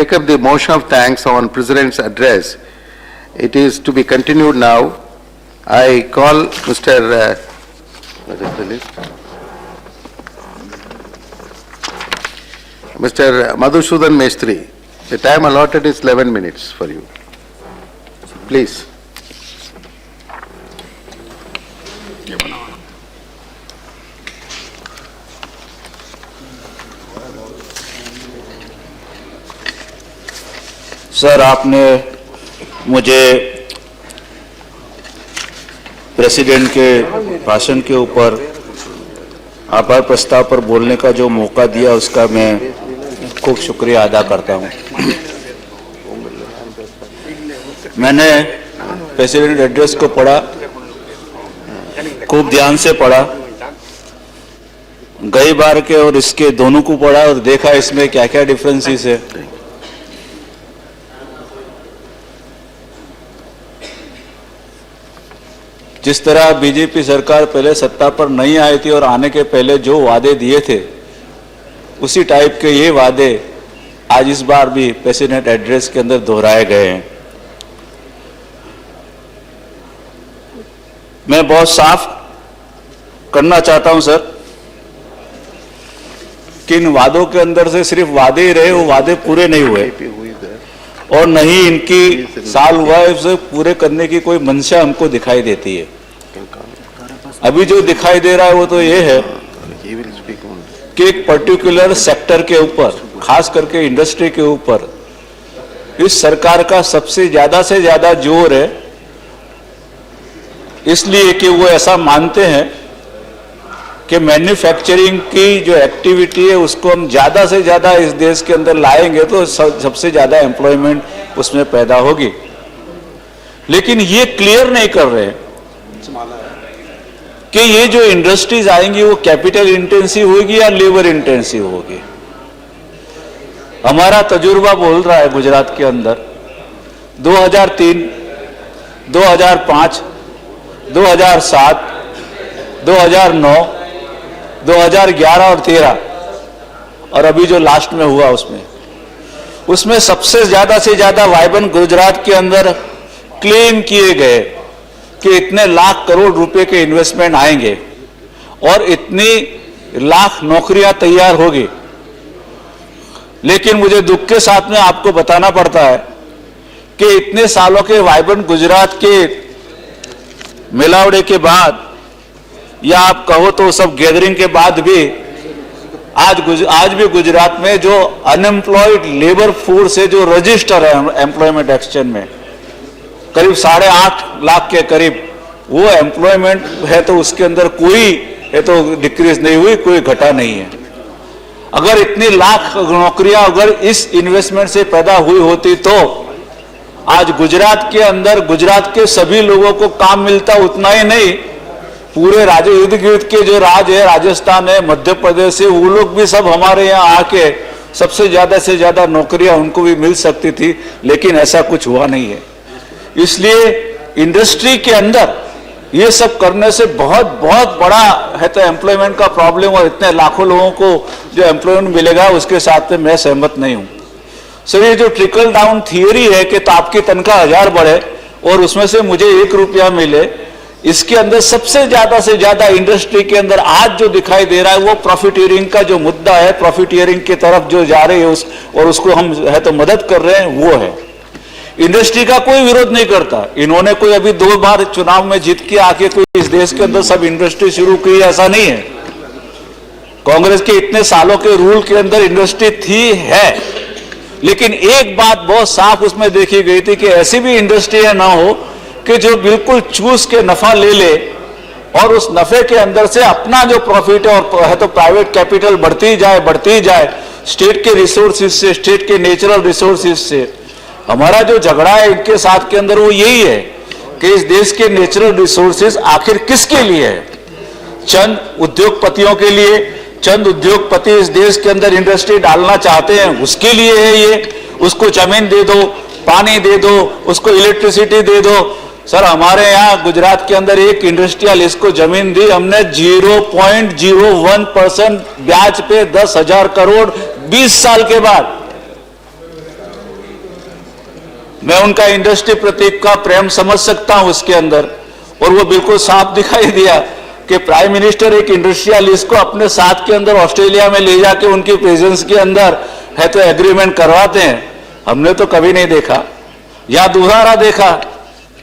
Take up the motion of thanks on President's address. It is to be continued now. I call Mr. What is the list? Mr. Madhusudhan Mestri. The time allotted is 11 minutes for you. Please. Sir, आपने मुझे president के भाषण के ऊपर आभार प्रस्ताव पर बोलने का जो मौका दिया उसका मैं खूब शुक्रिया अदा करता हूं। मैंने प्रेसिडेंट एड्रेस को पढ़ा, खूब ध्यान से पढ़ा, गई बार के और इसके दोनों को पढ़ा और देखा इसमें क्या क्या डिफरेंसेस है। जिस तरह बीजेपी सरकार पहले सत्ता पर नहीं आई थी और आने के पहले जो वादे दिए थे उसी टाइप के ये वादे आज इस बार भी प्रेसिडेंट एड्रेस के अंदर दोहराए गए हैं। मैं बहुत साफ करना चाहता हूं सर कि इन वादों के अंदर से सिर्फ वादे ही रहे, वो वादे पूरे नहीं हुए और नहीं इनकी साल हुआ है उसे पूरे करने की कोई मंशा हमको दिखाई देती है। अभी जो दिखाई दे रहा है वो तो ये है कि एक पर्टिकुलर सेक्टर के ऊपर, खास करके इंडस्ट्री के ऊपर इस सरकार का सबसे ज्यादा से ज्यादा जोर है, इसलिए कि वो ऐसा मानते हैं कि मैन्युफैक्चरिंग की जो एक्टिविटी है उसको हम ज्यादा से ज्यादा इस देश के अंदर लाएंगे तो सबसे ज्यादा एम्प्लॉयमेंट उसमें पैदा होगी। लेकिन ये क्लियर नहीं कर रहे कि ये जो इंडस्ट्रीज आएंगी वो कैपिटल इंटेंसिव होगी या लेबर इंटेंसिव होगी। हमारा तजुर्बा बोल रहा है गुजरात के अंदर 2003, 2005, 2007, 2009, 2011 और 13 और अभी जो लास्ट में हुआ उसमें सबसे ज्यादा से ज्यादा वाइब्रेंट गुजरात के अंदर क्लेम किए गए कि इतने लाख करोड़ रुपए के इन्वेस्टमेंट आएंगे और इतनी लाख नौकरियां तैयार होगी। लेकिन मुझे दुख के साथ में आपको बताना पड़ता है कि इतने सालों के वाइब्रेंट गुजरात के मिलावड़े के बाद या आप कहो तो सब गैदरिंग के बाद भी आज भी गुजरात में जो अनएम्प्लॉयड लेबर फोर्स है जो रजिस्टर है एम्प्लॉयमेंट एक्सचेंज में करीब 8.5 लाख के करीब वो एम्प्लॉयमेंट है, तो उसके अंदर कोई है तो डिक्रीज नहीं हुई, कोई घटा नहीं है। अगर इतनी लाख नौकरियां अगर इस इन्वेस्टमेंट से पैदा हुई होती तो आज गुजरात के अंदर गुजरात के सभी लोगों को काम मिलता, उतना ही नहीं पूरे राज्य इर्द गिर्द के जो राज्य है, राजस्थान है, मध्य प्रदेश है, वो लोग भी सब हमारे यहाँ आके सबसे ज्यादा से ज्यादा नौकरियां उनको भी मिल सकती थी, लेकिन ऐसा कुछ हुआ नहीं है। इसलिए इंडस्ट्री के अंदर ये सब करने से बहुत बड़ा है तो एम्प्लॉयमेंट का प्रॉब्लम और इतने लाखों लोगों को जो एम्प्लॉयमेंट मिलेगा उसके साथ में मैं सहमत नहीं हूं। सर, ये जो ट्रिकल डाउन थियरी है कि तो आपकी तनख्वाह 1000 बढ़े और उसमें से मुझे 1 रुपया मिले, इसके अंदर सबसे ज्यादा इंडस्ट्री के अंदर आज जो दिखाई दे रहा है वो प्रॉफिटियरिंग का जो मुद्दा है, प्रॉफिटियरिंग की तरफ जो जा रहे हैं और उसको हम है तो मदद कर रहे हैं, वो है। इंडस्ट्री का कोई विरोध नहीं करता। इन्होंने कोई अभी 2 बार चुनाव में जीत के आके कोई इस देश के अंदर सब इंडस्ट्री शुरू की, ऐसा नहीं है। कांग्रेस के इतने सालों के रूल के अंदर इंडस्ट्री थी है, लेकिन एक बात बहुत साफ उसमें देखी गई थी कि ऐसी भी इंडस्ट्री ना हो कि जो बिल्कुल चूस के नफा ले ले और उस नफे के अंदर से अपना जो प्रॉफिट है तो प्राइवेट कैपिटल बढ़ती जाए स्टेट के रिसोर्सेज से, स्टेट के नेचुरल रिसोर्सेज से। हमारा जो झगड़ा है इनके साथ के अंदर वो यही है कि इस देश के नेचुरल रिसोर्सेज आखिर किसके लिए है? चंद उद्योगपतियों के लिए। चंद उद्योगपति इस देश के अंदर इंडस्ट्री डालना चाहते हैं, उसके लिए है ये। उसको जमीन दे दो, पानी दे दो, उसको इलेक्ट्रिसिटी दे दो। सर, हमारे यहाँ गुजरात के अंदर एक इंडस्ट्रियलिस्ट को जमीन दी हमने 0.01% ब्याज पे 10,000 करोड़ 20 साल के बाद। मैं उनका इंडस्ट्री प्रति का प्रेम समझ सकता हूं उसके अंदर, और वो बिल्कुल साफ दिखाई दिया कि प्राइम मिनिस्टर एक इंडस्ट्रियलिस्ट को अपने साथ के अंदर ऑस्ट्रेलिया में ले जाके उनकी प्रेजेंस के अंदर है तो एग्रीमेंट करवाते हैं। हमने तो कभी नहीं देखा। या दूसरा देखा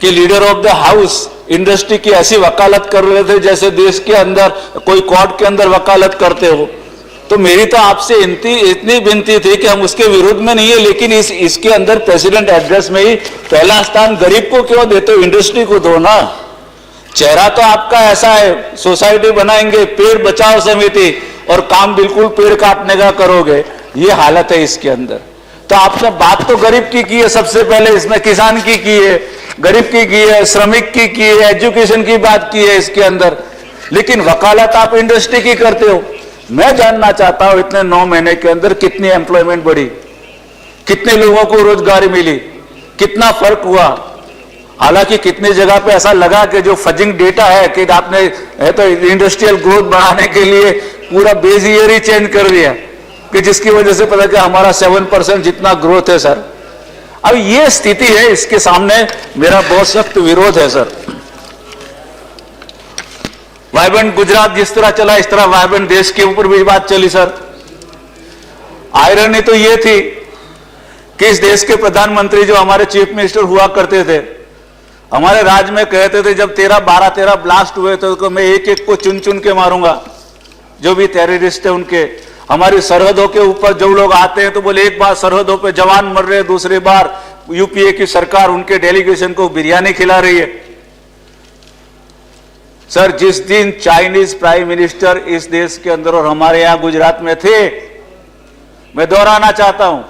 कि leader of the house industry की ऐसी वकालत कर रहे थे जैसे देश के अंदर कोई कोर्ट के अंदर वकालत करते हो। तो मेरी तो आपसे इतनी विनती थी कि हम उसके विरुद्ध में नहीं है, लेकिन इसके अंदर प्रेसिडेंट एड्रेस में ही पहला स्थान गरीब को क्यों देते हो, इंडस्ट्री को दो ना। चेहरा तो आपका ऐसा है, सोसाइटी बनाएंगे, पेड़ बचाओ समिति, और काम बिल्कुल पेड़ काटने का करोगे, ये हालत है इसके अंदर। तो आपने बात तो गरीब की है, सबसे पहले इसमें किसान की है, गरीब की है, श्रमिक की है, एजुकेशन की बात की है इसके अंदर, लेकिन वकालत आप इंडस्ट्री की करते हो। मैं जानना चाहता हूं इतने 9 महीने के अंदर कितनी एम्प्लॉयमेंट बढ़ी, कितने लोगों को रोजगारी मिली, कितना फर्क हुआ। हालांकि कितनी जगह पे ऐसा लगा कि जो फजिंग डेटा है कि आपने है तो इंडस्ट्रियल ग्रोथ बढ़ाने के लिए पूरा बेस ईयर ही चेंज कर दिया, कि जिसकी वजह से पता कि हमारा 7% जितना ग्रोथ है सर। अब ये स्थिति है, इसके सामने मेरा बहुत सख्त विरोध है सर। वाइब्रेंट गुजरात जिस तरह चला, इस तरह वाइब्रेंट देश के ऊपर भी बात चली सर। आयरनी तो ये थी कि इस देश के प्रधानमंत्री जो हमारे चीफ मिनिस्टर हुआ करते थे, हमारे राज्य में कहते थे जब 13 ब्लास्ट हुए तो मैं एक एक को चुन चुन के मारूंगा, जो भी टेररिस्ट है उनके। हमारी सरहदों के ऊपर जो लोग आते हैं तो बोले एक बार सरहदों पे जवान मर रहे, दूसरी बार यूपीए की सरकार उनके डेलीगेशन को बिरयानी खिला रही है। सर, जिस दिन चाइनीज प्राइम मिनिस्टर इस देश के अंदर और हमारे यहां गुजरात में थे, मैं दोहराना चाहता हूं,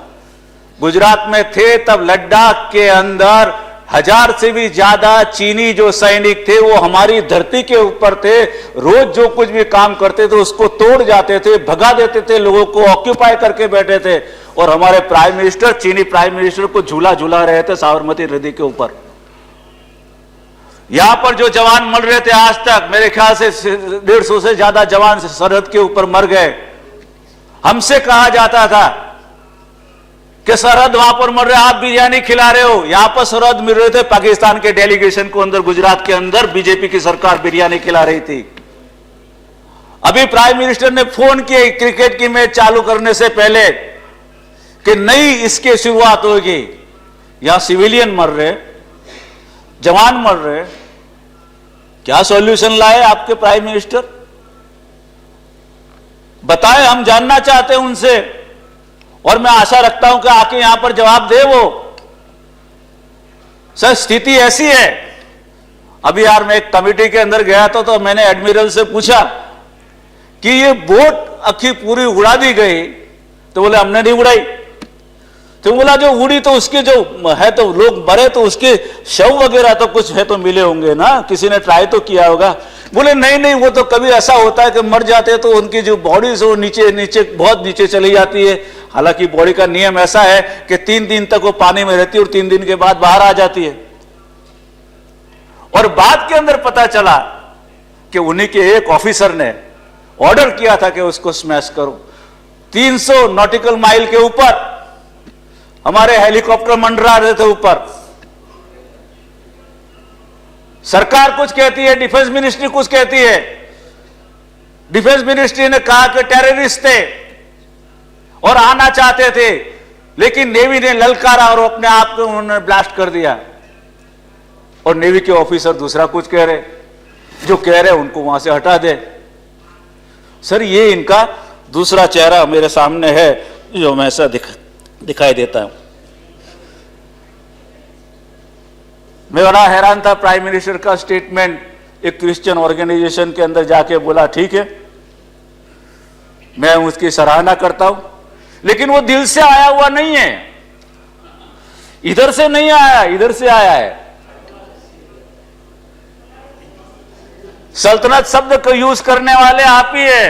गुजरात में थे, तब लद्दाख के अंदर 1000 से भी ज्यादा चीनी जो सैनिक थे वो हमारी धरती के ऊपर थे। रोज जो कुछ भी काम करते थे उसको तोड़ जाते थे, भगा देते थे, लोगों को ऑक्यूपाई करके बैठे थे, और हमारे प्राइम मिनिस्टर चीनी प्राइम मिनिस्टर को झूला झूला रहे थे साबरमती नदी के ऊपर। यहां पर जो जवान मर रहे थे आज तक, मेरे ख्याल से 150 से ज्यादा जवान सरहद के ऊपर मर गए। हमसे कहा जाता था कि सरहद वहां पर मर रहे, आप बिरयानी खिला रहे हो। यहां पर सरहद मिल रहे थे पाकिस्तान के डेलीगेशन को अंदर, गुजरात के अंदर बीजेपी की सरकार बिरयानी खिला रही थी। अभी प्राइम मिनिस्टर ने फोन किए क्रिकेट की मैच चालू करने से पहले कि नई इसकी शुरुआत होगी। यहां सिविलियन मर रहे, जवान मर रहे, क्या सॉल्यूशन लाए आपके प्राइम मिनिस्टर? बताएं, हम जानना चाहते हैं उनसे, और मैं आशा रखता हूं कि आके यहां पर जवाब दे वो। सर, स्थिति ऐसी है। अभी यार मैं एक कमेटी के अंदर गया था तो मैंने एडमिरल से पूछा कि ये बोट अखी पूरी उड़ा दी गई, तो बोले हमने नहीं उड़ाई। तो बोला जो उड़ी तो उसके जो है तो लोग मरे तो उसके शव वगैरह तो कुछ है तो मिले होंगे ना, किसी ने ट्राई तो किया होगा। बोले नहीं नहीं, वो तो कभी ऐसा होता है कि मर जाते हैं तो उनकी जो बॉडी है वो नीचे नीचे बहुत नीचे चली जाती है। हालांकि बॉडी का नियम ऐसा है कि 3 दिन तक वो पानी में रहती है और 3 दिन के बाद बाहर आ जाती है। और बाद के अंदर पता चला कि उन्हीं के एक ऑफिसर ने ऑर्डर किया था कि उसको स्मैश करो। 300 नॉटिकल माइल के ऊपर हमारे हेलीकॉप्टर मंडरा रहे थे ऊपर। सरकार कुछ कहती है, डिफेंस मिनिस्ट्री कुछ कहती है। डिफेंस मिनिस्ट्री ने कहा कि टेररिस्ट थे और आना चाहते थे, लेकिन नेवी ने ललकारा और अपने आप को उन्होंने ब्लास्ट कर दिया। और नेवी के ऑफिसर दूसरा कुछ कह रहे, जो कह रहे उनको वहां से हटा दे। सर, ये इनका दूसरा चेहरा मेरे सामने है जो मैं ऐसा दिखाई देता हूं। मैं बड़ा हैरान था प्राइम मिनिस्टर का स्टेटमेंट। एक क्रिश्चियन ऑर्गेनाइजेशन के अंदर जाके बोला ठीक है, मैं उसकी सराहना करता हूं, लेकिन वो दिल से आया हुआ नहीं है, इधर से नहीं आया, इधर से आया है। सल्तनत शब्द को यूज करने वाले आप ही है,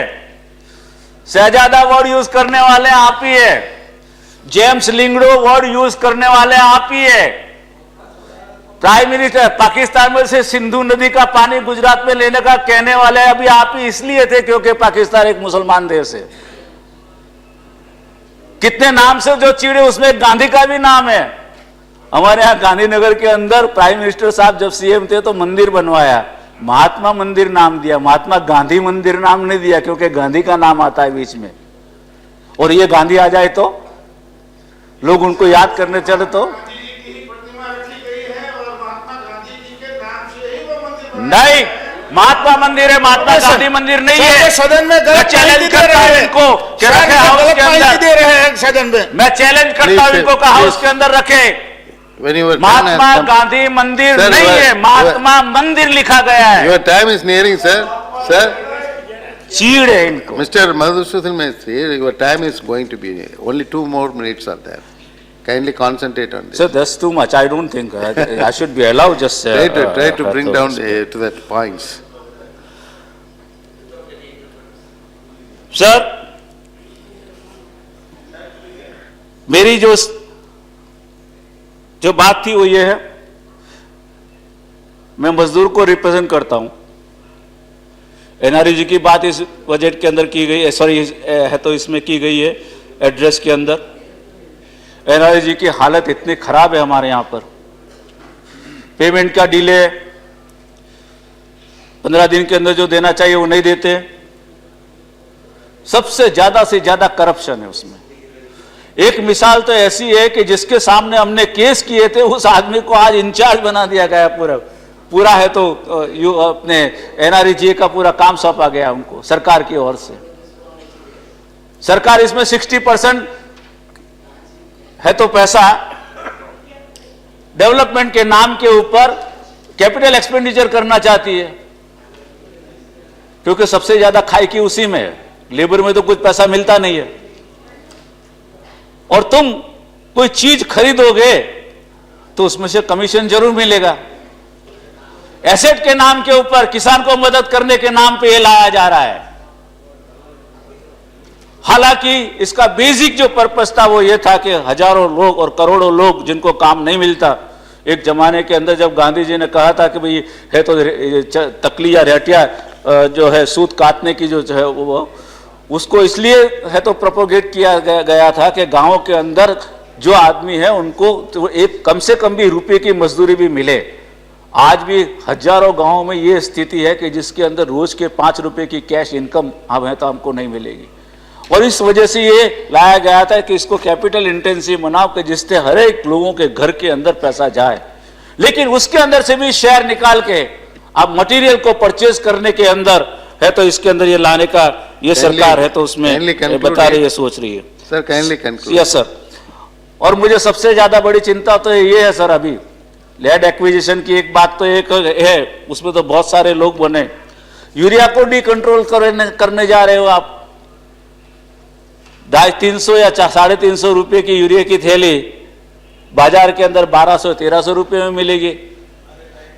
शहजादा वर्ड यूज करने वाले आप ही है, जेम्स लिंगडो वर्ड यूज करने वाले आप ही है। प्राइम मिनिस्टर पाकिस्तान में से सिंधु नदी का पानी गुजरात में लेने का कहने वाले अभी आप ही इसलिए थे क्योंकि पाकिस्तान एक मुसलमान देश है। कितने नाम से जो चिड़े, उसमें गांधी का भी नाम है। हमारे यहाँ गांधीनगर के अंदर प्राइम मिनिस्टर साहब जब सीएम थे तो मंदिर बनवाया, महात्मा मंदिर नाम दिया, महात्मा गांधी मंदिर नाम नहीं दिया, क्योंकि गांधी का नाम आता है बीच में। और ये गांधी आ जाए तो लोग उनको याद करने चले तो नहीं, महात्मा मंदिर है, महात्मा गांधी मंदिर नहीं है। सदन में मैं चैलेंज करता हूं इनको कि रखे हाउस के अंदर, दे रहे हैं सदन में। मैं चैलेंज करता हूं इनको कि हाउस के अंदर रखे। महात्मा गांधी मंदिर नहीं है, महात्मा मंदिर लिखा गया है। Your time is nearing, sir. Sir, चीड़ है इनको। Mr. Madhusudan Mistry, your time is going to be, only 2 more minutes are there. Kindly concentrate on this. So that's too much. I don't think I should be allowed just. Try to bring down to that points. Sir, मेरी जो बात थी वो ये है, मैं मजदूर को रिप्रेजेंट करता हूं। एनआरईजी की बात इस बजट के अंदर की गई है, सॉरी है तो इसमें की गई है एड्रेस के अंदर। एनआरईजी की हालत इतनी खराब है हमारे यहां पर, पेमेंट का डिले, 15 दिन के अंदर जो देना चाहिए वो नहीं देते। सबसे ज्यादा से ज्यादा करप्शन है उसमें। एक मिसाल तो ऐसी है कि जिसके सामने हमने केस किए थे उस आदमी को आज इंचार्ज बना दिया गया पूरा है तो अपने एनआरईजी का पूरा काम सौंपा गया उनको सरकार की ओर से। सरकार इसमें 60% है तो पैसा डेवलपमेंट के नाम के ऊपर कैपिटल एक्सपेंडिचर करना चाहती है, क्योंकि सबसे ज्यादा खाई की उसी में है, लेबर में तो कुछ पैसा मिलता नहीं है। और तुम कोई चीज खरीदोगे तो उसमें से कमीशन जरूर मिलेगा। एसेट के नाम के ऊपर किसान को मदद करने के नाम पे ये लाया जा रहा है। हालांकि इसका बेसिक जो पर्पस था वो ये था कि हजारों लोग और करोड़ों लोग जिनको काम नहीं मिलता, एक जमाने के अंदर जब गांधी जी ने कहा था कि भाई है तो तकली या रेटिया जो है सूत काटने की जो है वो उसको इसलिए है तो प्रोपोगेट किया गया था कि गांवों के अंदर जो आदमी है उनको तो एक कम से कम भी रुपए की मजदूरी भी मिले। आज भी हजारों गांवों में ये स्थिति है कि जिसके अंदर रोज के 5 रुपए की कैश इनकम हमें तो हमको नहीं मिलेगी। और इस वजह से ये लाया गया था कि इसको कैपिटल इंटेंसिव बनाओ कि जिससे हर एक लोगों के घर के अंदर पैसा जाए, लेकिन उसके अंदर से भी शेयर निकाल के अब मटेरियल को परचेज करने के अंदर है तो इसके अंदर ये लाने का ये सरकार है तो उसमें बता रही है, सोच रही है। Sir kindly conclude. Yes sir. और मुझे सबसे ज्यादा बड़ी चिंता तो ये है सर, अभी लैंड एक्विजिशन की एक बात तो एक है, उसमें तो बहुत सारे लोग बने। यूरिया को डी कंट्रोल करने जा रहे हो आप। 250-300 या 350 रुपए की यूरिया की थैली बाजार के अंदर 1200-1300 रुपए में मिलेगी।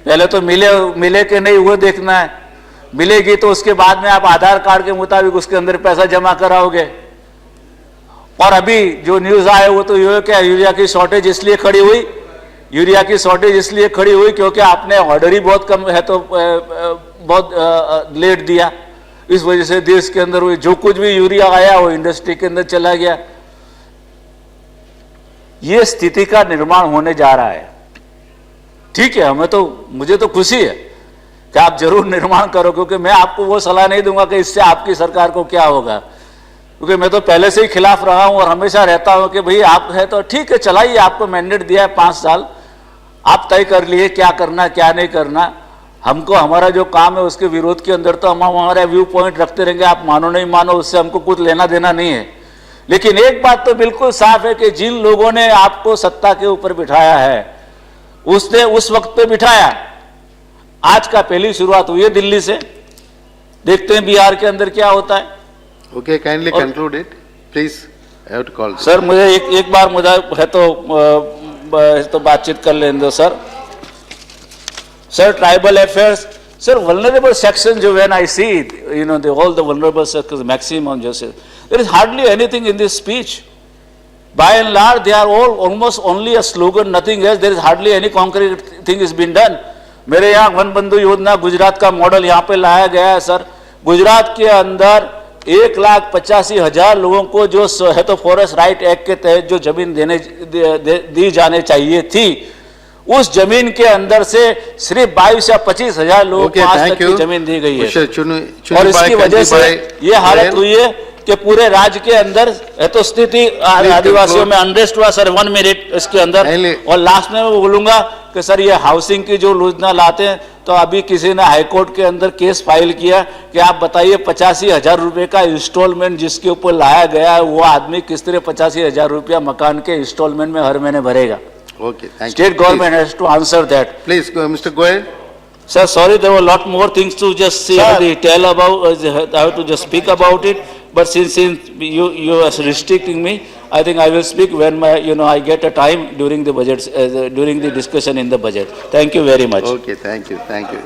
पहले तो मिले कि नहीं वो देखना है, मिलेगी तो उसके बाद में आप आधार कार्ड के मुताबिक उसके अंदर पैसा जमा कराओगे। और अभी जो न्यूज आए वो तो ये क्या, यूरिया की शॉर्टेज इसलिए खड़ी हुई, यूरिया की शॉर्टेज इसलिए खड़ी हुई क्योंकि आपने ऑर्डर ही बहुत कम है तो बहुत लेट दिया। इस वजह से देश के अंदर वो जो कुछ भी यूरिया आया वो इंडस्ट्री के अंदर चला गया। ये स्थिति का निर्माण होने जा रहा है। ठीक है, मुझे तो खुशी है कि आप जरूर निर्माण करो, क्योंकि मैं आपको वो सलाह नहीं दूंगा कि इससे आपकी सरकार को क्या होगा, क्योंकि मैं तो पहले से ही खिलाफ रहा हूं और हमेशा रहता हूं कि भाई आप है तो ठीक है चलाइए, आपको मैंडेट दिया है 5 साल, आप तय कर लिए क्या करना क्या नहीं करना। हमको हमारा जो काम है उसके विरोध के अंदर तो हम हमारा व्यू पॉइंट रखते रहेंगे, आप मानो नहीं मानो उससे हमको कुछ लेना देना नहीं है। लेकिन एक बात तो बिल्कुल साफ है कि जिन लोगों ने आपको सत्ता के ऊपर बिठाया है उसने उस वक्त पे बिठाया। आज का पहली शुरुआत हुई है दिल्ली से, देखते हैं बिहार के अंदर क्या होता है। Okay, kindly conclude it please, I have to call. Sir मुझे एक बार मुझे है तो बातचीत कर लेने दो sir. Sir tribal affairs, sir vulnerable section जो when I see you know all the vulnerable sections maximum जैसे there is hardly anything in this speech. By and large, they are all almost only a slogan, nothing else. There is hardly any concrete thing is been done. मेरे यहाँ one बंधु योजना गुजरात का model यहाँ पे लाया गया है सर। गुजरात के अंदर 1,85,000 लोगों को जो है तो फॉरेस्ट राइट एक्ट के तहत जो जमीन दी जाने चाहिए थी, उस जमीन के अंदर से सिर्फ 22 या 25,000 लोगों को आज तक की जमीन दी गई है। और इसकी वजह से ये हालत हुई है कि पूरे राज्य के अंदर है तो स्थिति आदिवासियों में अनरेस्ट हुआ। सर 1 मिनट इसके अंदर, और लास्ट में मैं बोलूंगा कि सर ये हाउसिंग की जो योजना लाते हैं, तो अभी किसी ने हाईकोर्ट के अंदर केस फाइल किया कि आप बताइए 85,000 रुपए का इंस्टॉलमेंट जिसके ऊपर लाया गया है, वो आदमी किस तरह 85,000 रुपया मकान के इंस्टॉलमेंट में हर महीने भरेगा? Okay, thank you. State government has to answer that. Please, go, Mr. Goel. Sir, sorry, there were a lot more things to just say, tell about, I have to just speak about it. But since you are restricting me, I think I will speak when I get a time during the budget, during the discussion in the budget. Thank you very much. Okay, thank you.